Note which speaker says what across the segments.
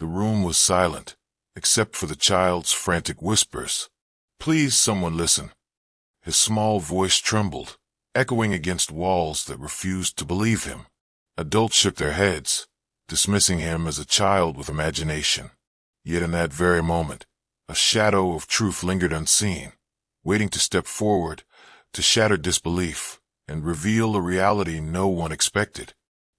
Speaker 1: The room was silent, except for the child's frantic whispers. "Please, someone listen." His small voice trembled, echoing against walls that refused to believe him. Adults shook their heads, dismissing him as a child with imagination. Yet in that very moment, a shadow of truth lingered unseen, waiting to step forward, to shatter disbelief, and reveal a reality no one expected.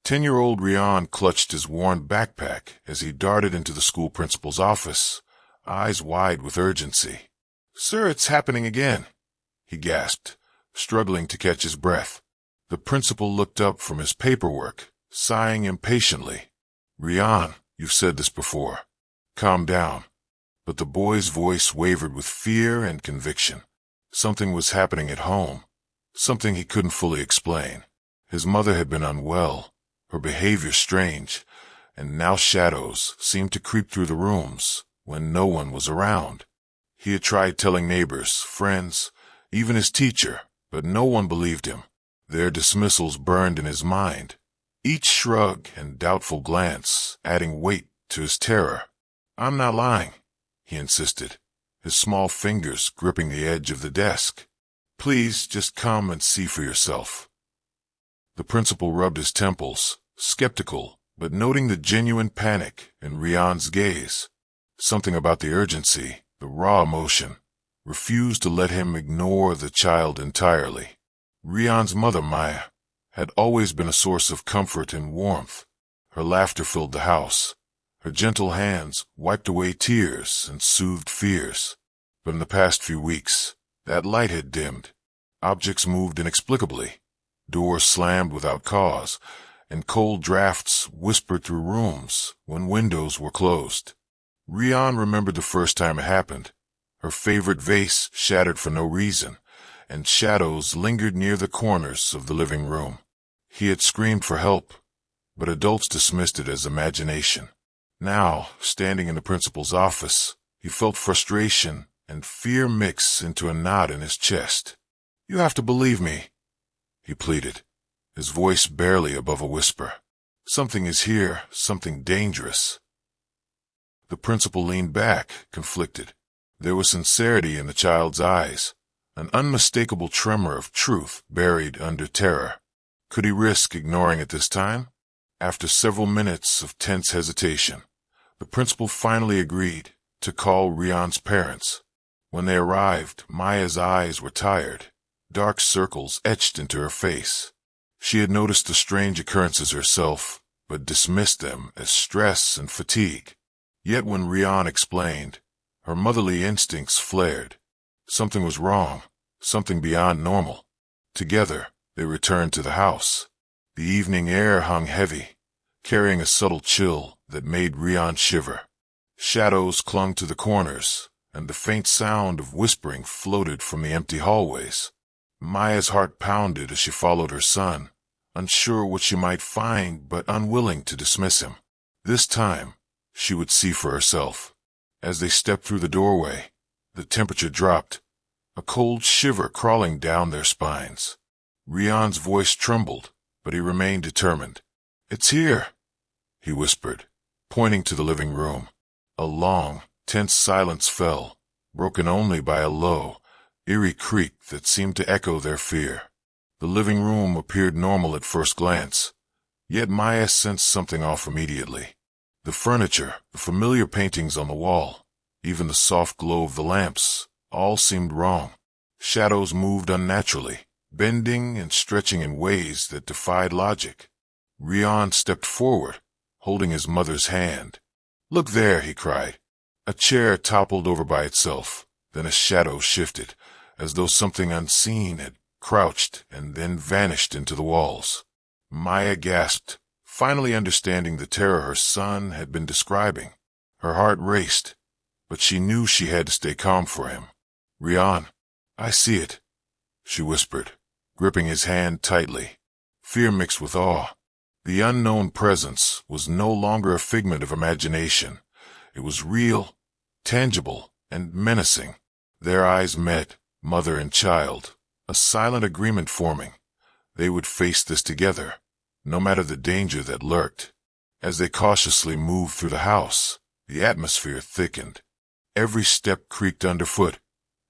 Speaker 1: 10-year-old Riyan clutched his worn backpack as he darted into the school principal's office, eyes wide with urgency. "Sir, it's happening again," he gasped, struggling to catch his breath. The principal looked up from his paperwork, sighing impatiently. "Riyan, you've said this before. Calm down." But the boy's voice wavered with fear and conviction. Something was happening at home, something he couldn't fully explain. His mother had been unwell, her behavior strange, and now shadows seemed to creep through the rooms when no one was around. He had tried telling neighbors, friends, even his teacher, but no one believed him. Their dismissals burned in his mind, each shrug and doubtful glance adding weight to his terror. "I'm not lying," he insisted, his small fingers gripping the edge of the desk. "Please just come and see for yourself." The principal rubbed his temples, skeptical, but noting the genuine panic in Riyan's gaze. Something about the urgency, the raw emotion, refused to let him ignore the child entirely. Riyan's mother, Maya, had always been a source of comfort and warmth. Her laughter filled the house. Her gentle hands wiped away tears and soothed fears. But in the past few weeks, that light had dimmed. Objects moved inexplicably. Doors slammed without cause, and cold drafts whispered through rooms when windows were closed. Riyan remembered the first time it happened. Her favorite vase shattered for no reason, and shadows lingered near the corners of the living room. He had screamed for help, but adults dismissed it as imagination. Now, standing in the principal's office, he felt frustration and fear mix into a knot in his chest. "You have to believe me," he pleaded, his voice barely above a whisper. "Something is here, something dangerous." The principal leaned back, conflicted. There was sincerity in the child's eyes, an unmistakable tremor of truth buried under terror. Could he risk ignoring it this time? After several minutes of tense hesitation, the principal finally agreed to call Riyan's parents. When they arrived, Maya's eyes were tired, dark circles etched into her face. She had noticed the strange occurrences herself, but dismissed them as stress and fatigue. Yet when Riyan explained, her motherly instincts flared. Something was wrong, something beyond normal. Together, they returned to the house. The evening air hung heavy, carrying a subtle chill that made Riyan shiver. Shadows clung to the corners, and the faint sound of whispering floated from the empty hallways. Maya's heart pounded as she followed her son, unsure what she might find but unwilling to dismiss him. This time, she would see for herself. As they stepped through the doorway, the temperature dropped, a cold shiver crawling down their spines. Riyan's voice trembled, but he remained determined. "It's here," he whispered, pointing to the living room. A long, tense silence fell, broken only by a low, eerie creak that seemed to echo their fear. The living room appeared normal at first glance, yet Maya sensed something off immediately. The furniture, the familiar paintings on the wall, even the soft glow of the lamps, all seemed wrong. Shadows moved unnaturally, bending and stretching in ways that defied logic. Riyan stepped forward, holding his mother's hand. "Look there," he cried. A chair toppled over by itself, then a shadow shifted, as though something unseen had crouched and then vanished into the walls. Maya gasped, finally understanding the terror her son had been describing. Her heart raced, but she knew she had to stay calm for him. "Riyan, I see it," she whispered, gripping his hand tightly. Fear mixed with awe. The unknown presence was no longer a figment of imagination. It was real, tangible, and menacing. Their eyes met, mother and child, a silent agreement forming. They would face this together, no matter the danger that lurked. As they cautiously moved through the house, The atmosphere thickened. Every step creaked underfoot.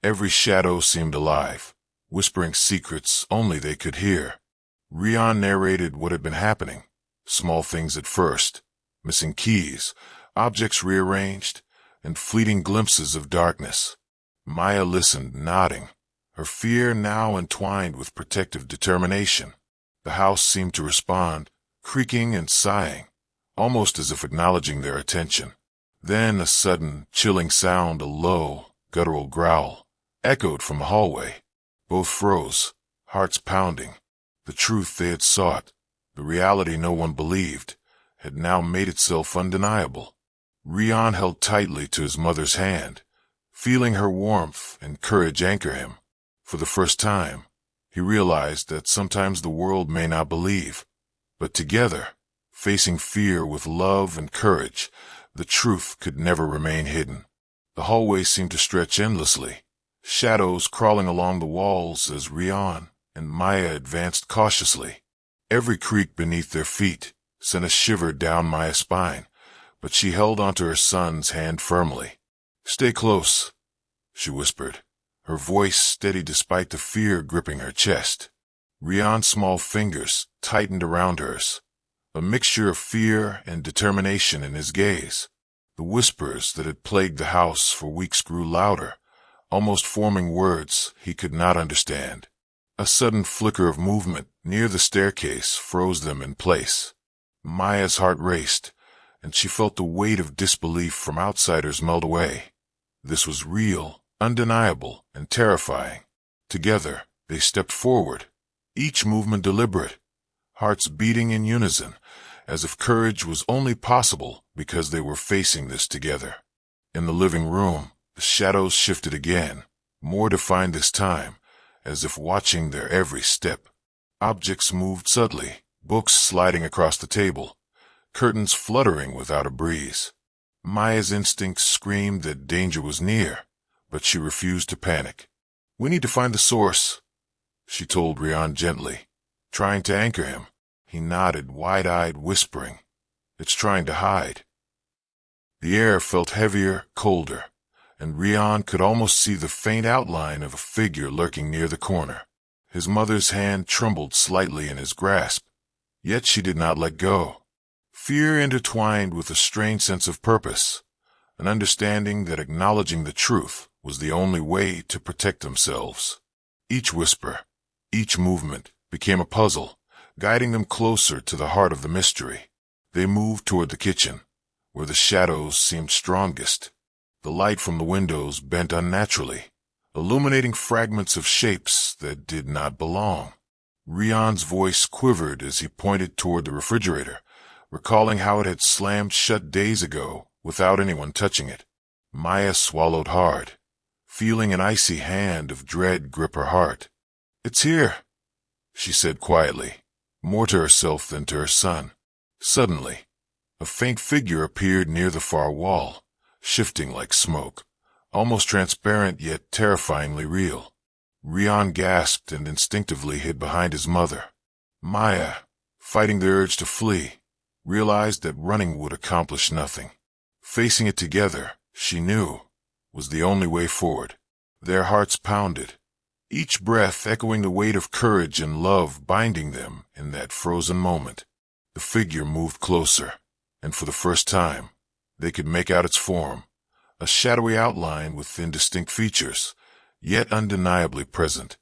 Speaker 1: Every shadow seemed alive, whispering secrets only they could hear. Riyan narrated what had been happening. Small things at first, missing keys, objects rearranged, and fleeting glimpses of darkness. Maya listened, nodding, her fear now entwined with protective determination. The house seemed to respond, creaking and sighing, almost as if acknowledging their attention. Then a sudden, chilling sound, a low, guttural growl, echoed from the hallway. Both froze, hearts pounding. The truth they had sought, the reality no one believed, had now made itself undeniable. Riyan held tightly to his mother's hand, feeling her warmth and courage anchor him. For the first time, he realized that sometimes the world may not believe, but together, facing fear with love and courage, the truth could never remain hidden. The hallway seemed to stretch endlessly, shadows crawling along the walls as Riyan and Maya advanced cautiously. Every creak beneath their feet sent a shiver down Maya's spine, but she held onto her son's hand firmly. "Stay close," she whispered, her voice steady despite the fear gripping her chest. Riyan's small fingers tightened around hers, a mixture of fear and determination in his gaze. The whispers that had plagued the house for weeks grew louder, almost forming words he could not understand. A sudden flicker of movement near the staircase froze them in place. Maya's heart raced, and she felt the weight of disbelief from outsiders melt away. This was real, undeniable, and terrifying. Together, they stepped forward, each movement deliberate, hearts beating in unison, as if courage was only possible because they were facing this together. In the living room, the shadows shifted again, more defined this time, as if watching their every step. Objects moved subtly, books sliding across the table, curtains fluttering without a breeze. Maya's instincts screamed that danger was near, but she refused to panic. "We need to find the source," she told Riyan gently, trying to anchor him. He nodded, wide-eyed, whispering, "It's trying to hide." The air felt heavier, colder, and Riyan could almost see the faint outline of a figure lurking near the corner. His mother's hand trembled slightly in his grasp, yet she did not let go. Fear intertwined with a strange sense of purpose, an understanding that acknowledging the truth was the only way to protect themselves. Each whisper, each movement, became a puzzle, guiding them closer to the heart of the mystery. They moved toward the kitchen, where the shadows seemed strongest. The light from the windows bent unnaturally, illuminating fragments of shapes that did not belong. Riyan's voice quivered as he pointed toward the refrigerator, recalling how it had slammed shut days ago without anyone touching it. Maya swallowed hard, feeling an icy hand of dread grip her heart. "It's here," she said quietly, more to herself than to her son. Suddenly, a faint figure appeared near the far wall, shifting like smoke, almost transparent yet terrifyingly real. Riyan gasped and instinctively hid behind his mother. Maya, fighting the urge to flee, realized that running would accomplish nothing. Facing it together, she knew, was the only way forward. Their hearts pounded, each breath echoing the weight of courage and love binding them in that frozen moment. The figure moved closer, and for the first time, they could make out its form, a shadowy outline with indistinct features, yet undeniably present.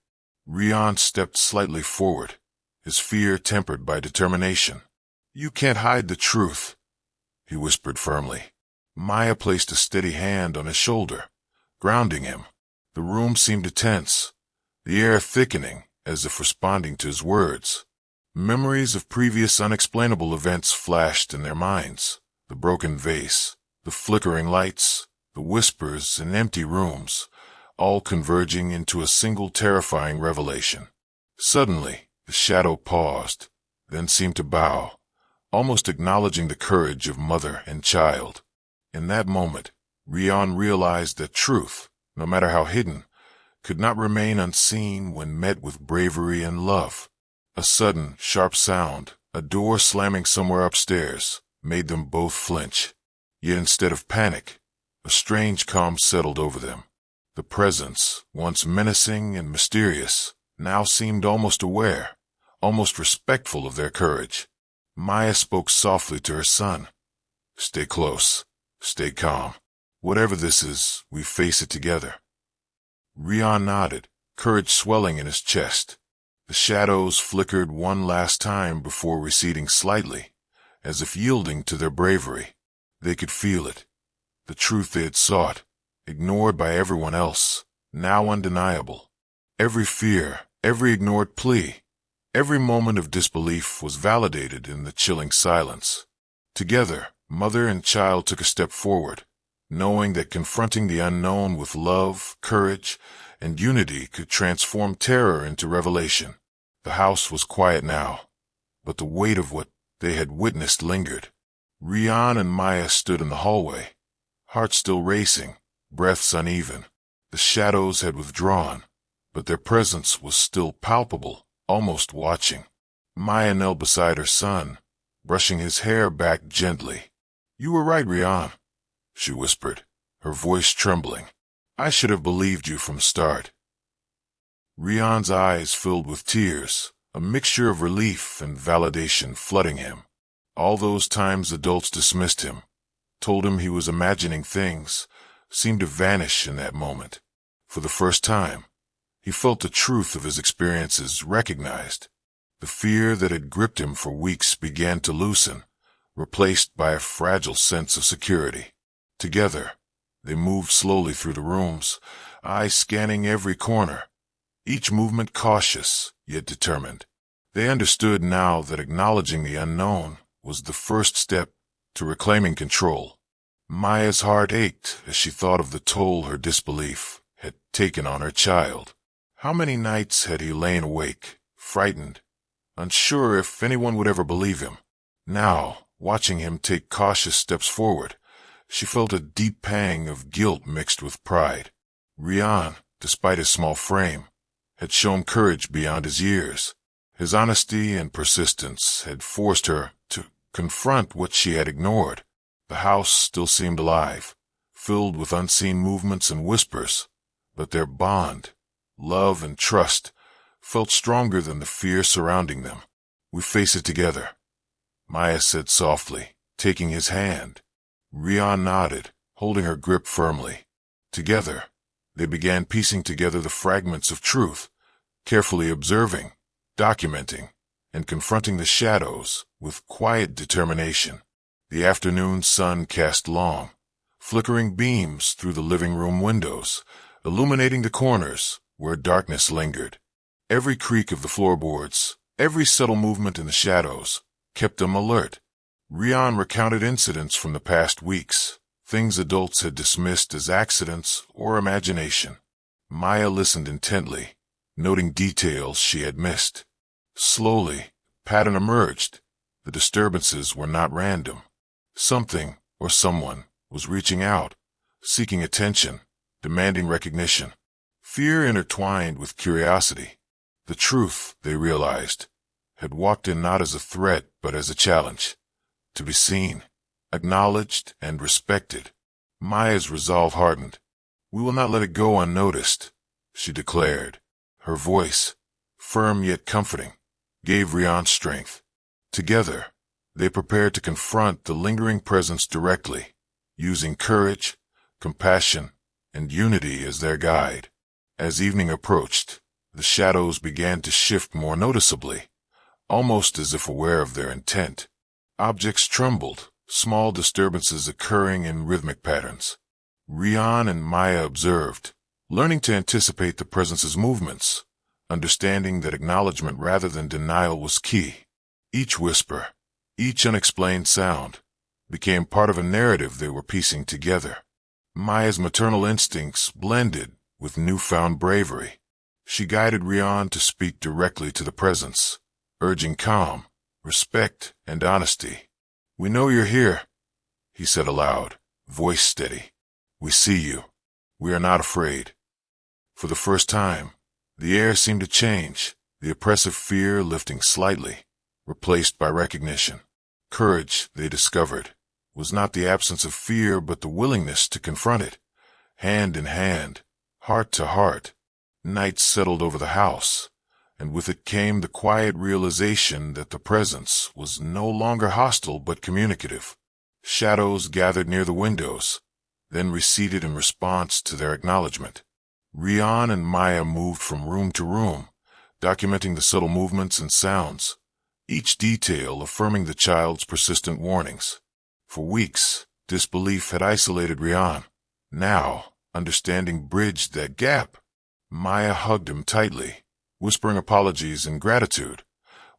Speaker 1: Riyan stepped slightly forward, his fear tempered by determination. "You can't hide the truth," he whispered firmly. Maya placed a steady hand on his shoulder, grounding him. The room seemed tense, the air thickening as if responding to his words. Memories of previous unexplainable events flashed in their minds. The broken vase, the flickering lights, the whispers in empty rooms, all converging into a single terrifying revelation. Suddenly, the shadow paused, then seemed to bow, almost acknowledging the courage of mother and child. In that moment, Riyan realized that truth, no matter how hidden, could not remain unseen when met with bravery and love. A sudden, sharp sound, a door slamming somewhere upstairs, made them both flinch. Yet instead of panic, a strange calm settled over them. The presence, once menacing and mysterious, now seemed almost aware, almost respectful of their courage. Maya spoke softly to her son. "Stay close. Stay calm. Whatever this is, we face it together." Riyan nodded, courage swelling in his chest. The shadows flickered one last time before receding slightly, as if yielding to their bravery. They could feel it. The truth they had sought, ignored by everyone else, now undeniable. Every fear, every ignored plea, every moment of disbelief was validated in the chilling silence. Together, mother and child took a step forward, knowing that confronting the unknown with love, courage, and unity could transform terror into revelation. The house was quiet now, but the weight of what they had witnessed lingered. Riyan and Maya stood in the hallway, hearts still racing, breaths uneven. The shadows had withdrawn, but their presence was still palpable, almost watching. Maya knelt beside her son, brushing his hair back gently. "You were right, Riyan," she whispered, her voice trembling. "I should have believed you from the start." Riyan's eyes filled with tears, a mixture of relief and validation flooding him. All those times adults dismissed him, told him he was imagining things, seemed to vanish in that moment. For the first time, he felt the truth of his experiences recognized. The fear that had gripped him for weeks began to loosen, replaced by a fragile sense of security. Together, they moved slowly through the rooms, eyes scanning every corner, each movement cautious, yet determined. They understood now that acknowledging the unknown was the first step to reclaiming control. Maya's heart ached as she thought of the toll her disbelief had taken on her child. How many nights had he lain awake, frightened, unsure if anyone would ever believe him? Now, watching him take cautious steps forward, she felt a deep pang of guilt mixed with pride. Riyan, despite his small frame, had shown courage beyond his years. His honesty and persistence had forced her to confront what she had ignored. The house still seemed alive, filled with unseen movements and whispers, but their bond, love and trust, felt stronger than the fear surrounding them. "We face it together," Maya said softly, taking his hand. Riyan nodded, holding her grip firmly. Together, they began piecing together the fragments of truth, carefully observing, documenting, and confronting the shadows with quiet determination. The afternoon sun cast long, flickering beams through the living room windows, illuminating the corners where darkness lingered. Every creak of the floorboards, every subtle movement in the shadows, kept them alert. Riyan recounted incidents from the past weeks, things adults had dismissed as accidents or imagination. Maya listened intently, noting details she had missed. Slowly, a pattern emerged. The disturbances were not random. Something or someone was reaching out, seeking attention, demanding recognition. Fear intertwined with curiosity. The truth, they realized, had walked in not as a threat but as a challenge. To be seen, acknowledged, and respected. Maya's resolve hardened. "We will not let it go unnoticed," she declared. Her voice, firm yet comforting, gave Riyan strength. Together, they prepared to confront the lingering presence directly, using courage, compassion, and unity as their guide. As evening approached, the shadows began to shift more noticeably, almost as if aware of their intent. Objects trembled, small disturbances occurring in rhythmic patterns. Riyan and Maya observed, learning to anticipate the presence's movements, understanding that acknowledgement rather than denial was key. Each whisper, each unexplained sound, became part of a narrative they were piecing together. Maya's maternal instincts blended with newfound bravery. She guided Riyan to speak directly to the presence, urging calm, respect, and honesty. "We know you're here," he said aloud, voice steady. "We see you. We are not afraid." For the first time, the air seemed to change, the oppressive fear lifting slightly, replaced by recognition. Courage, they discovered, was not the absence of fear but the willingness to confront it. Hand in hand, heart to heart, night settled over the house, and with it came the quiet realization that the presence was no longer hostile but communicative. Shadows gathered near the windows, then receded in response to their acknowledgement. Riyan and Maya moved from room to room, documenting the subtle movements and sounds, each detail affirming the child's persistent warnings. For weeks, disbelief had isolated Riyan. Now, understanding bridged that gap. Maya hugged him tightly, whispering apologies and gratitude,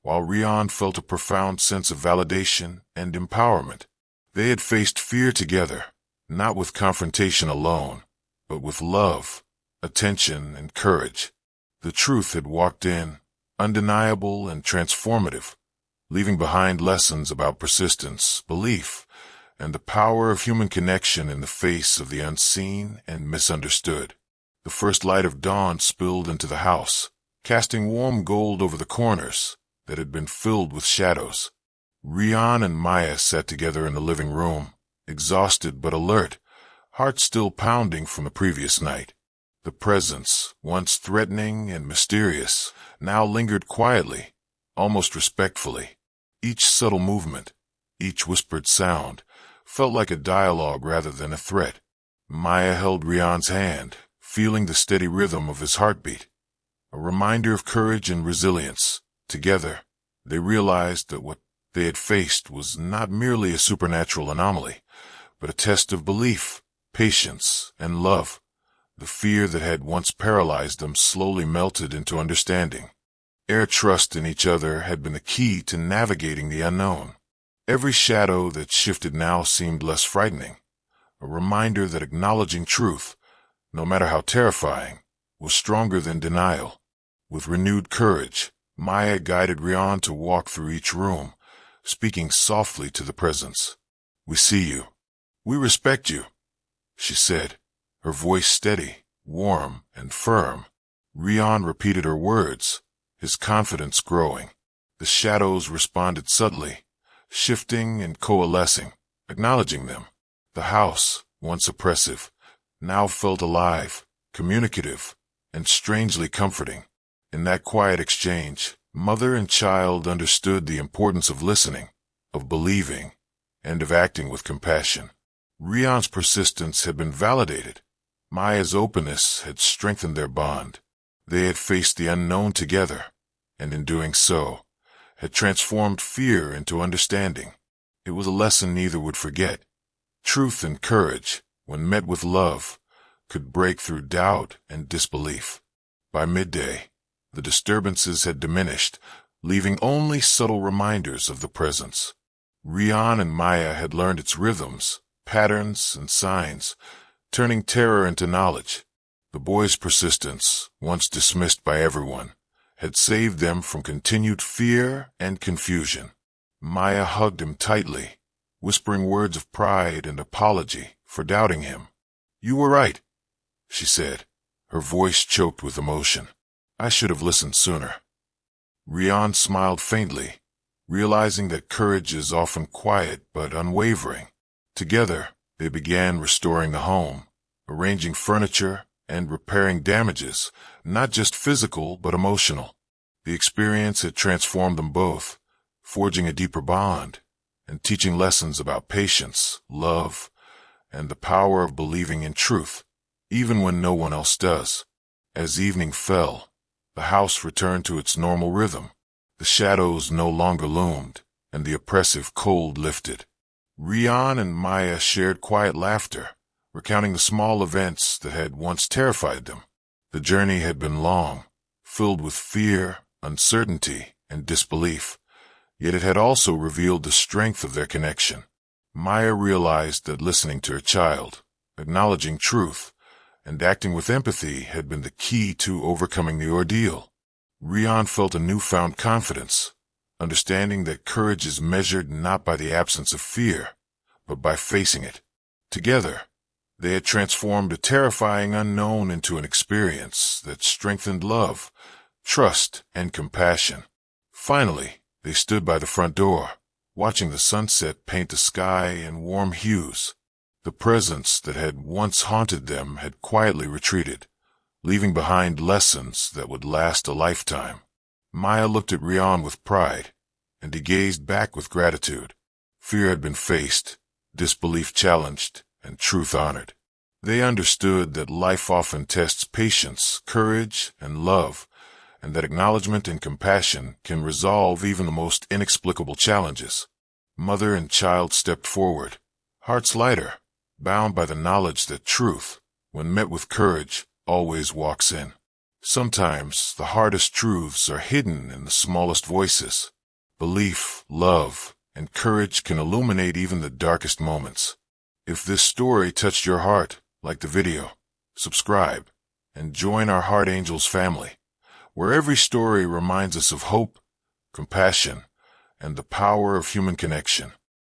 Speaker 1: while Riyan felt a profound sense of validation and empowerment. They had faced fear together, not with confrontation alone, but with love, attention, and courage. The truth had walked in, undeniable and transformative, leaving behind lessons about persistence, belief, and the power of human connection in the face of the unseen and misunderstood. The first light of dawn spilled into the house, casting warm gold over the corners that had been filled with shadows. Riyan and Maya sat together in the living room, exhausted but alert, hearts still pounding from the previous night. The presence, once threatening and mysterious, now lingered quietly, almost respectfully. Each subtle movement, each whispered sound, felt like a dialogue rather than a threat. Maya held Riyan's hand, feeling the steady rhythm of his heartbeat, a reminder of courage and resilience. Together, they realized that what they had faced was not merely a supernatural anomaly, but a test of belief, patience, and love. The fear that had once paralyzed them slowly melted into understanding. Their trust in each other had been the key to navigating the unknown. Every shadow that shifted now seemed less frightening, a reminder that acknowledging truth, no matter how terrifying, was stronger than denial. With renewed courage, Maya guided Riyan to walk through each room, speaking softly to the presence. "We see you. We respect you," she said, her voice steady, warm, and firm. Riyan repeated her words, his confidence growing. The shadows responded subtly, shifting and coalescing, acknowledging them. The house, once oppressive, now felt alive, communicative, and strangely comforting. In that quiet exchange, mother and child understood the importance of listening, of believing, and of acting with compassion. Riyan's persistence had been validated. Maya's openness had strengthened their bond. They had faced the unknown together, and in doing so, had transformed fear into understanding. It was a lesson neither would forget. Truth and courage, when met with love, could break through doubt and disbelief. By midday, the disturbances had diminished, leaving only subtle reminders of the presence. Riyan and Maya had learned its rhythms, patterns, and signs, turning terror into knowledge. The boy's persistence, once dismissed by everyone, had saved them from continued fear and confusion. Maya hugged him tightly, whispering words of pride and apology for doubting him. "You were right," she said, her voice choked with emotion. "I should have listened sooner." Riyan smiled faintly, realizing that courage is often quiet but unwavering. Together, they began restoring the home, arranging furniture, and repairing damages, not just physical but emotional. The experience had transformed them both, forging a deeper bond, and teaching lessons about patience, love, and the power of believing in truth, even when no one else does. As evening fell, the house returned to its normal rhythm. The shadows no longer loomed, and the oppressive cold lifted. Riyan and Maya shared quiet laughter, recounting the small events that had once terrified them. The journey had been long, filled with fear, uncertainty, and disbelief, yet it had also revealed the strength of their connection. Maya realized that listening to her child, acknowledging truth, and acting with empathy had been the key to overcoming the ordeal. Riyan felt a newfound confidence, understanding that courage is measured not by the absence of fear, but by facing it. Together, they had transformed a terrifying unknown into an experience that strengthened love, trust, and compassion. Finally, they stood by the front door, watching the sunset paint the sky in warm hues. The presence that had once haunted them had quietly retreated, leaving behind lessons that would last a lifetime. Maya looked at Riyan with pride, and he gazed back with gratitude. Fear had been faced, disbelief challenged, and truth honored. They understood that life often tests patience, courage, and love, and that acknowledgement and compassion can resolve even the most inexplicable challenges. Mother and child stepped forward, hearts lighter, bound by the knowledge that truth, when met with courage, always walks in. Sometimes the hardest truths are hidden in the smallest voices. Belief, love, and courage can illuminate even the darkest moments. If this story touched your heart, like the video, subscribe, and join our Heart Angels family, where every story reminds us of hope, compassion, and the power of human connection.